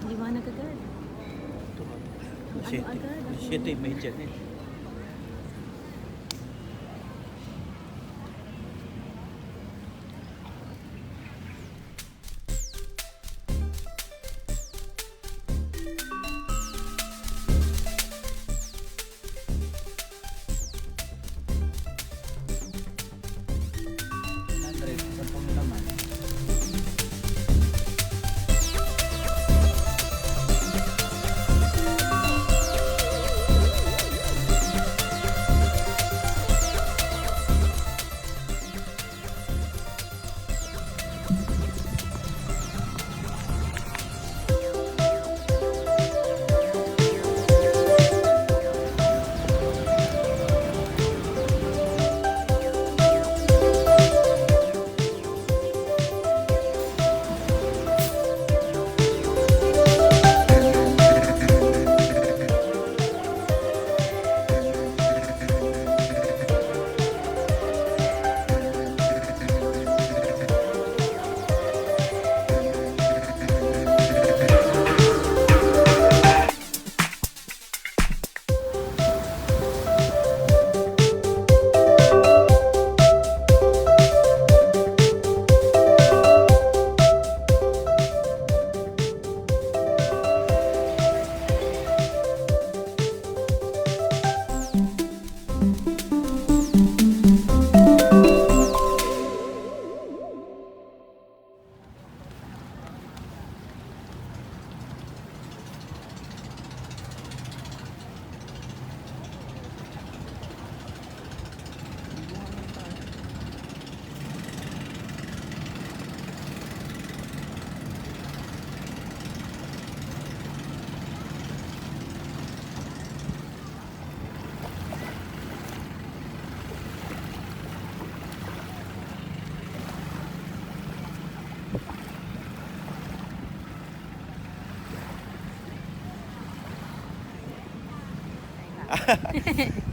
Liwanag agad. Ano agad? 7:30 na.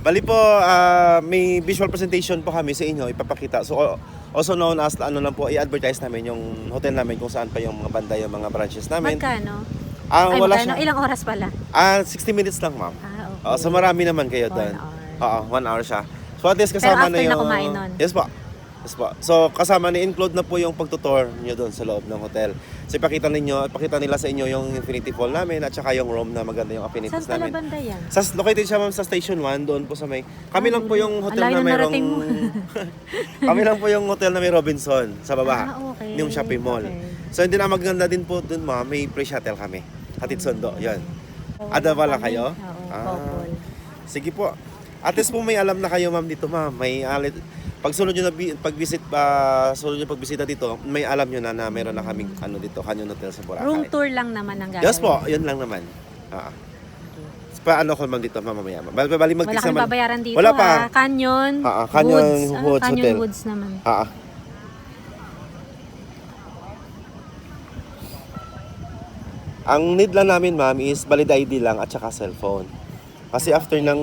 Bali po, may visual presentation po kami sa inyo ipapakita. So also known as ano lang po, i-advertise namin yung hotel namin kung saan pa yung mga banda, yung mga branches namin. Magkano? Ay, Wala siya. Ilang oras pala? 60 minutes lang, ma'am. Okay. So marami naman kayo 1 doon. hour. 1 hour siya. So at least kasama Pero after na yung... na kumain nun? Yes po. Yes po. So kasama na, include na po yung pagtutour niyo doon sa loob ng hotel. So ipakita nila sa inyo yung Infinity Fall namin at saka yung room na maganda yung amenities Saan pala namin. banda yan? Located siya, ma'am, sa Station 1, doon po sa may... Kami lang po yung hotel na Ang layo na mayroong... narating mo. Kami lang po yung hotel na may Robinson sa baba. Okay. Yung shopping mall. Okay. So hindi na maganda din po doon, ma'am. May free shuttle kami. Hatid sundo, yun. Ada Ada pala kayo? Oo, couple. Sige po. At least po may alam na kayo, ma'am, dito, ma'am. May pag sunod nyo na pagbisita dito, may alam nyo na meron na kaming dito, Canyon Hotel sa Boracay. Room tour lang naman ang gagawin. Yes po, yun lang naman. Paano ko, ma'am, dito, mamaya, ma'am. Bali Wala mag-tisa kami babayaran dito. Wala pa. Canyon Canyon Woods. Woods Canyon Hotel. Woods naman. Ang need lang namin, ma'am, is valid ID lang at saka cellphone. Kasi after ng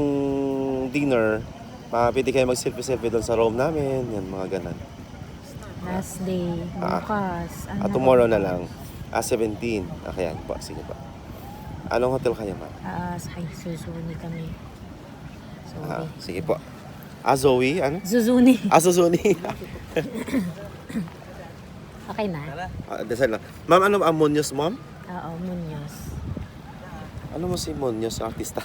dinner, pwede kayo mag-selfie-selfie doon sa room namin. Yan, mga ganun. Last day. Bukas. Tomorrow na lang. 17. Okay, yan po. Sige po. Anong hotel kayo, ma'am? Zuzuni kami. Sorry. Sige po. Zoe? Ano? Zuzuni. Zuzuni. Okay na? Dasal lang. Ma'am, ano ang Munoz, ma'am? Oo, Munoz. Ano mo si Munoz, artista?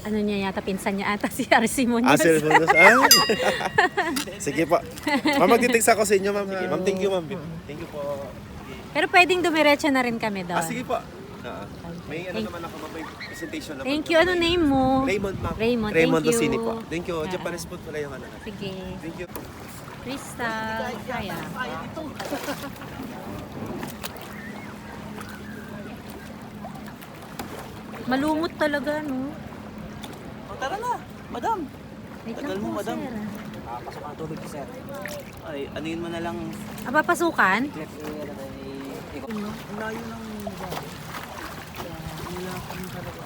Ano niya yata, pinsan niya ata si RC Munoz. Sir Munoz. Sige po. Ma'am, magtitext ako sa inyo, ma'am. Ma'am, thank you, ma'am. Thank you po. Pero pwedeng dumiretso na rin kami doon. Sige po. May naman ako, ma'am, may presentation naman. Thank you. Ano name mo? Raymond, ma'am. Raymond, Raymond thank you. Dosini po. Thank you. Yeah. Japanese food pala yung ano. Sige. Thank you. Crystal. Kaya. Malumot talaga, no? Tara na, madam. Wait Tagal lang mo, po, madam. sir. Pasok ang tubig, sir. Ay, anuin mo na lang. Papasukan? Ang layo ng lugar. Wala kami talaga.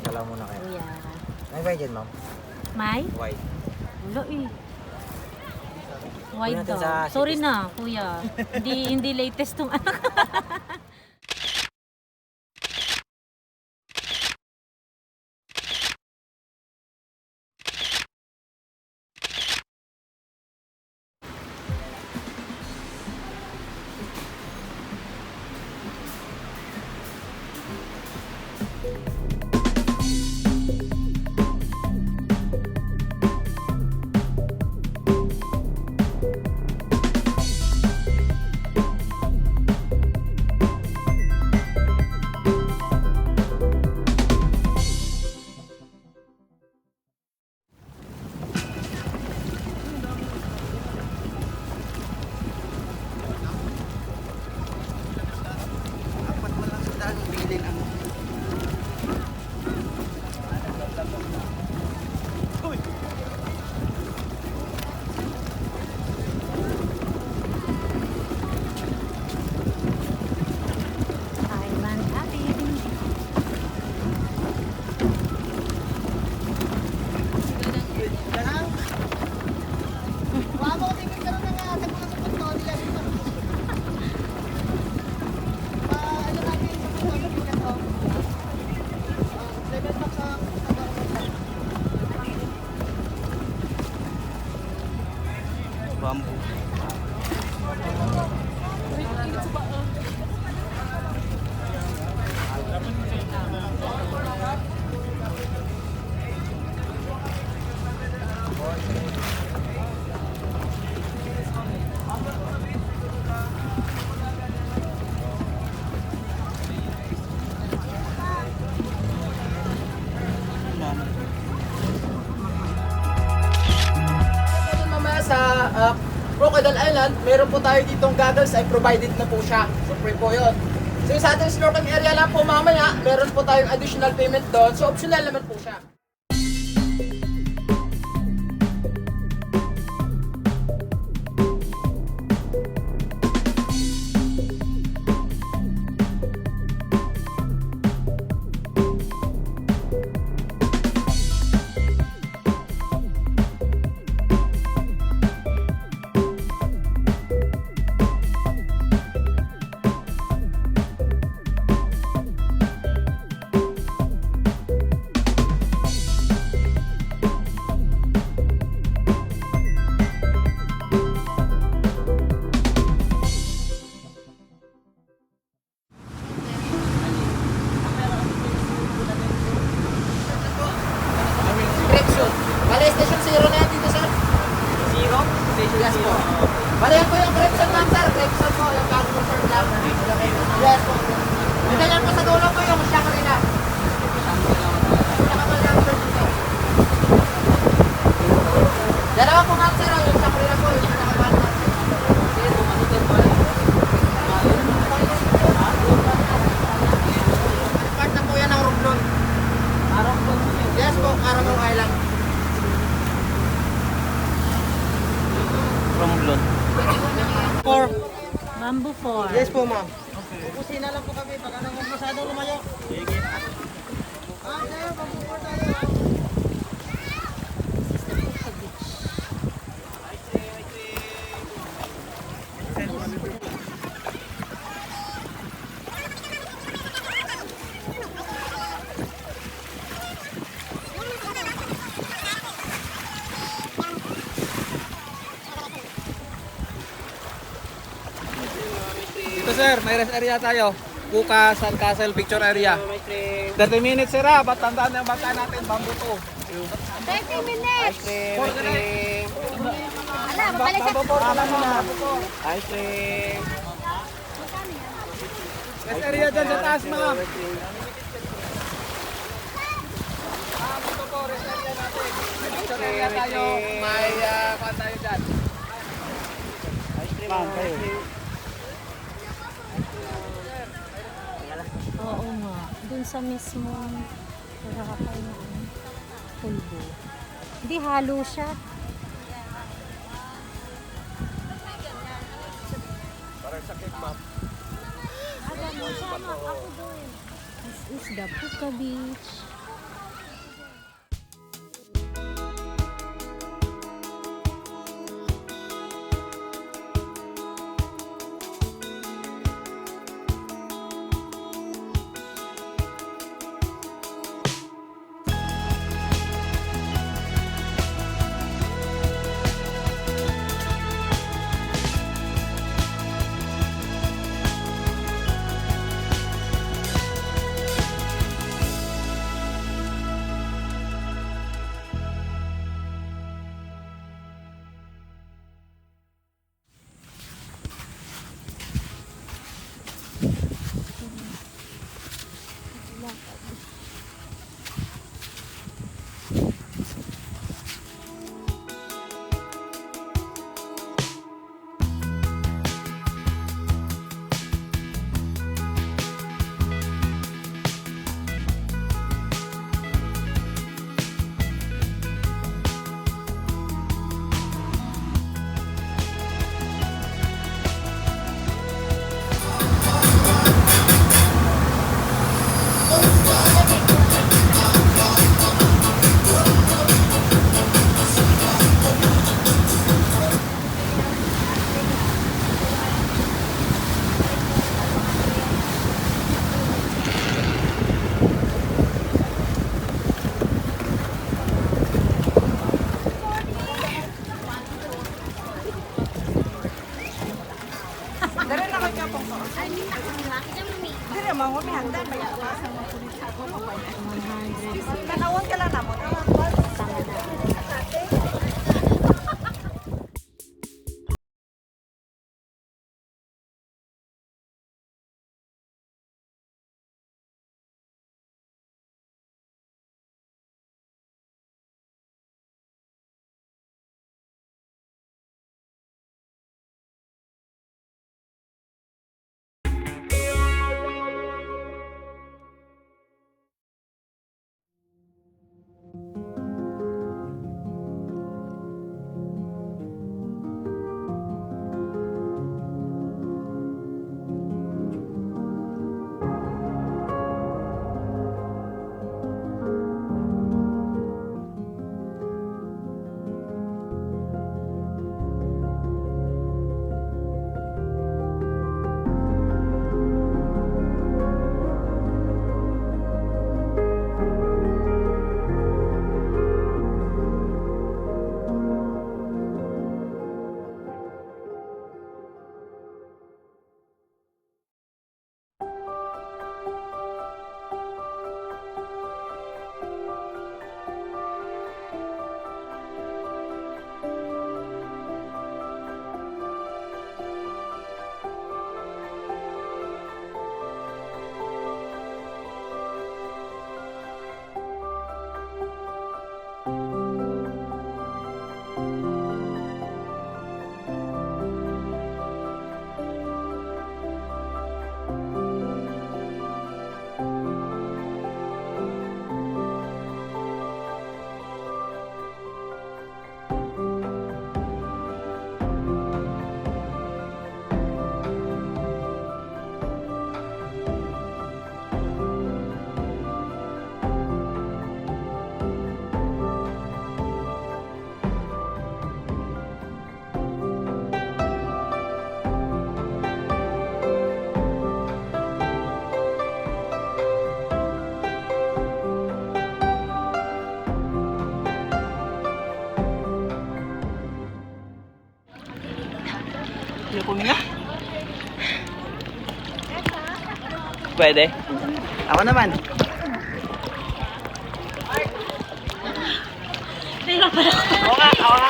Salamat muna kayo. Kuya. May ba dyan, ma'am? May? White. Wala eh. Wide natin daw. sa Sorry na, kuya. Hindi latest tong anak. Island hopping. Bamboo. Mamaya sa Crocodile Island, meron po tayo ditong goggles ay provided na po siya. So free po yun. So yung sa ating snorkeling area lang po mamaya, meron po tayong additional payment doon. So optional naman po siya. Correction. Bale, station 0 na yan dito, sir. Zero? Station Yes po. zero. Bale, yan po yung correction lang, sir. Correction po, yung bago po, sir, lang. Yes po. Dito yan po sa dulo po yung Shakarina. Pinakamalaki, sir, dito. Dalawa po nga, sir, yung Shakarina po, yung pinakamalaki. Part na po yan ng Romblon. Yes po, Caramel Island. Romblon. Bamboo 4. Yes po, ma'am. Ubusin na lang po kami. Baka nang masyadong lumayo. Sige. Tayo, pag-report tayo. Dito sir, may rest area tayo. Buka, San Castle Picture Area. 30 minutes sir ha, ba't tandaan na yung bata natin, bamboo to. 30 minutes! For the next. Ala, babalik sa... Ice cream. Rest area dyan sa taas mga. Dito po, rest area natin. May picture area tayo, may kuhan tayo dyan. Ice cream. Ice cream. Oo nga. Dun sa mismong nakakapay na pulbo. Hindi, halo siya. Parang sakit, ma'am. Aga mo, sama ako doon. This is the Puka Beach. Bangon may handa, may awasan mo kulit ako. 100. Kanawon ka lang naman. Tama na. Pwede. Ako naman.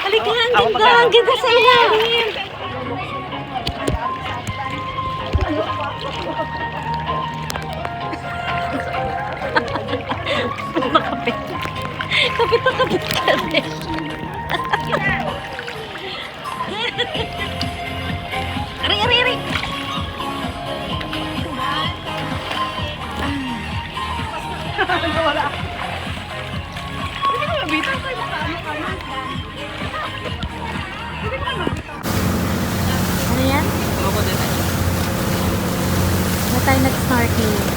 Halika nga, ang ganda. Ang ganda sa ilalim. Makapit. Kapit na kapit ka rin. Ari, ari, ari. Ano yan? Na tayo nag-snorkeling.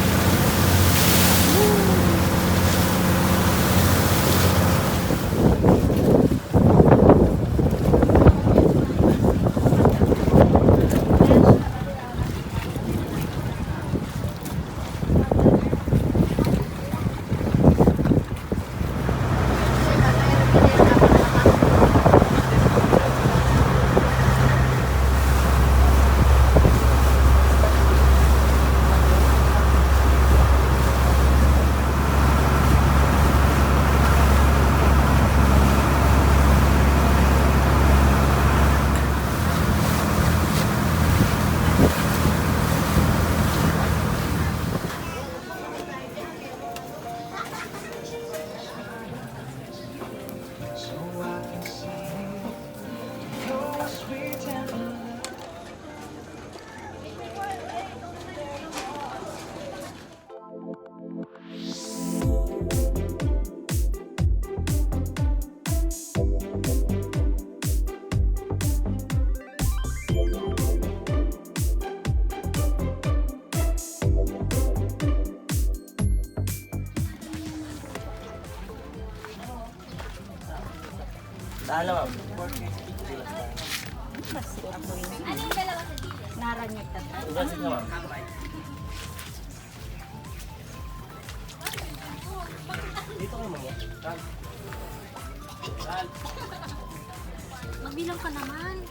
Dalawa. Kasi ako yun. Naranyag ka. Ugasin ka, ma'am. Dito kayo, ma'am. Magbilang ka naman.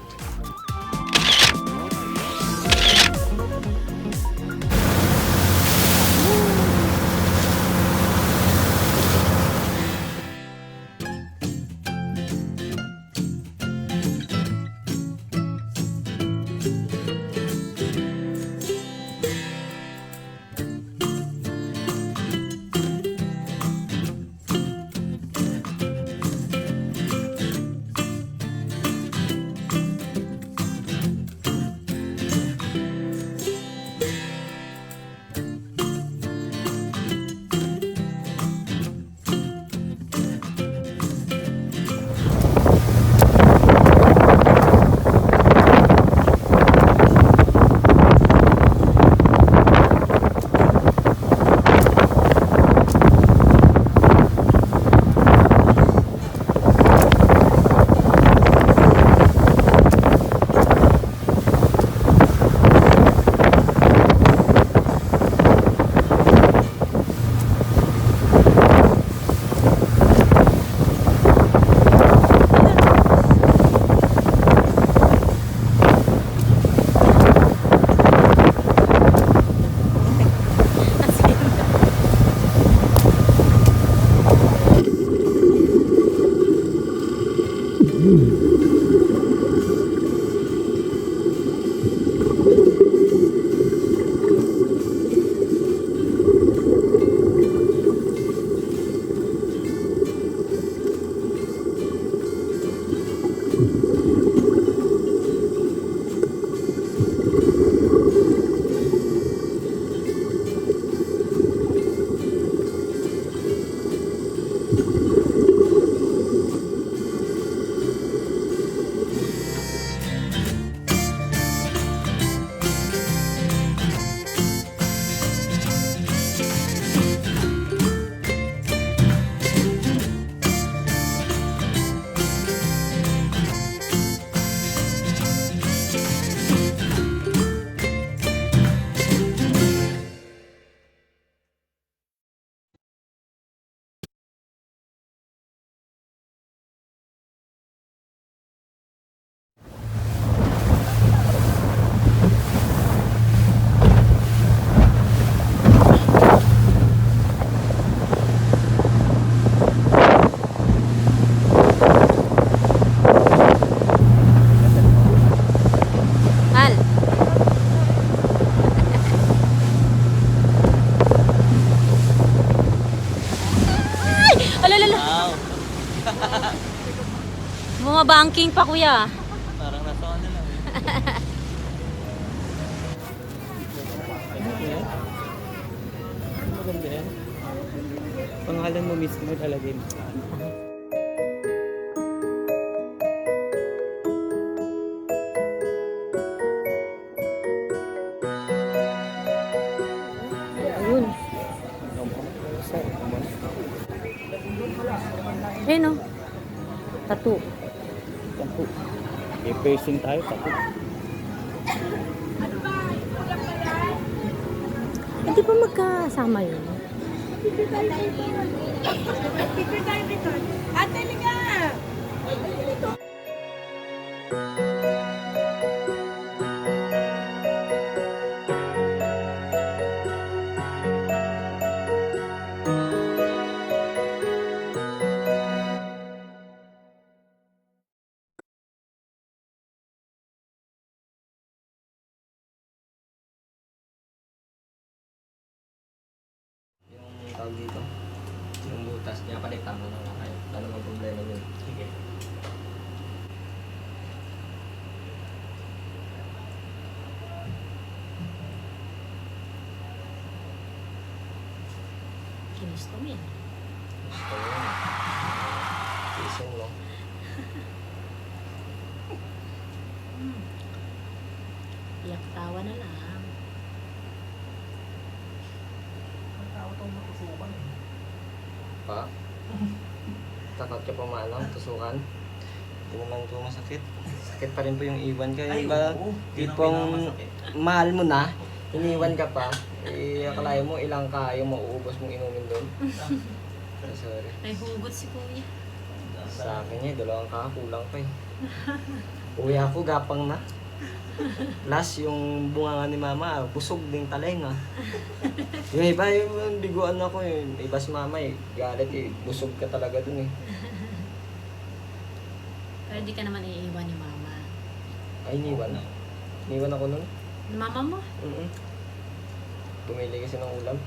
bumabangking pa kuya. Parang nasa ano lang. Maganda yan. Pangalan mo mismo lalagay mo. Ayun. Ayun o. Tattoo. Tapo. I-pacing tayo, tapo. Hindi ba magkasama yun? Ate, liga! Yung tawag dito, yung butas niya, palitan mo na kayo. Wala namang problema yun. Sige. Kinusta mo yan. Gusto mo yun. Tiisin mo. Iyak tawa na lang. Pa? Takot ka pa maano, tusukan? Hindi naman po masakit. Sakit pa rin po yung iwan ka. Yung ba, tipong mahal mo na, iniwan ka pa, akalain mo ilang kayo mauubos mong inumin doon. Sorry. Ay, hugot si kuya. Sa akin dalawang kulang pa eh. Uwi ako, gapang na. Last, yung bunga ni mama, busog din talenga. Yung iba, yung biguan ako eh. Iba si mama eh, galit eh. Busog ka talaga dun eh. Pero di ka naman iiwan ni mama. Ay, iniwan na. Iniwan ako nun. Mama mo? Bumili kasi ng ulam.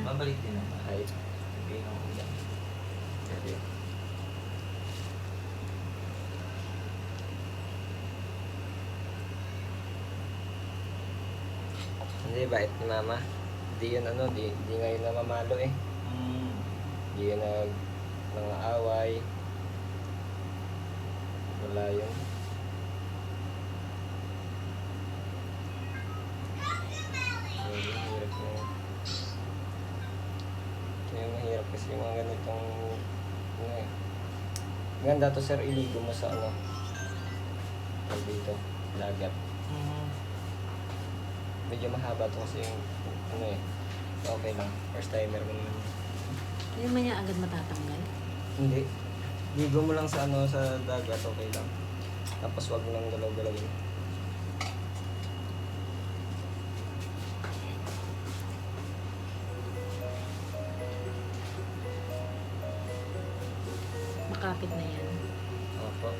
Mabalik din naman. Ay, Sabihin ng ulam. sige. Hindi, bait ni mama. Di yun ano, di ngayon na mamalo eh. Di yun mga away. Wala yun. Ayun, hirap na yun. Kaya mahirap kasi yung mga ganitong ano eh. Ganda to sir, iligo mo sa ano. Tawag dito, dagat. Medyo mahaba to kasi yung ano eh. Okay lang, first timer mo naman. Hindi mo niya agad matatanggal. Hindi. Ligo mo lang sa ano, sa dagat, okay lang. Tapos wag mo lang galaw-galawin. Makapit na yan. Opo.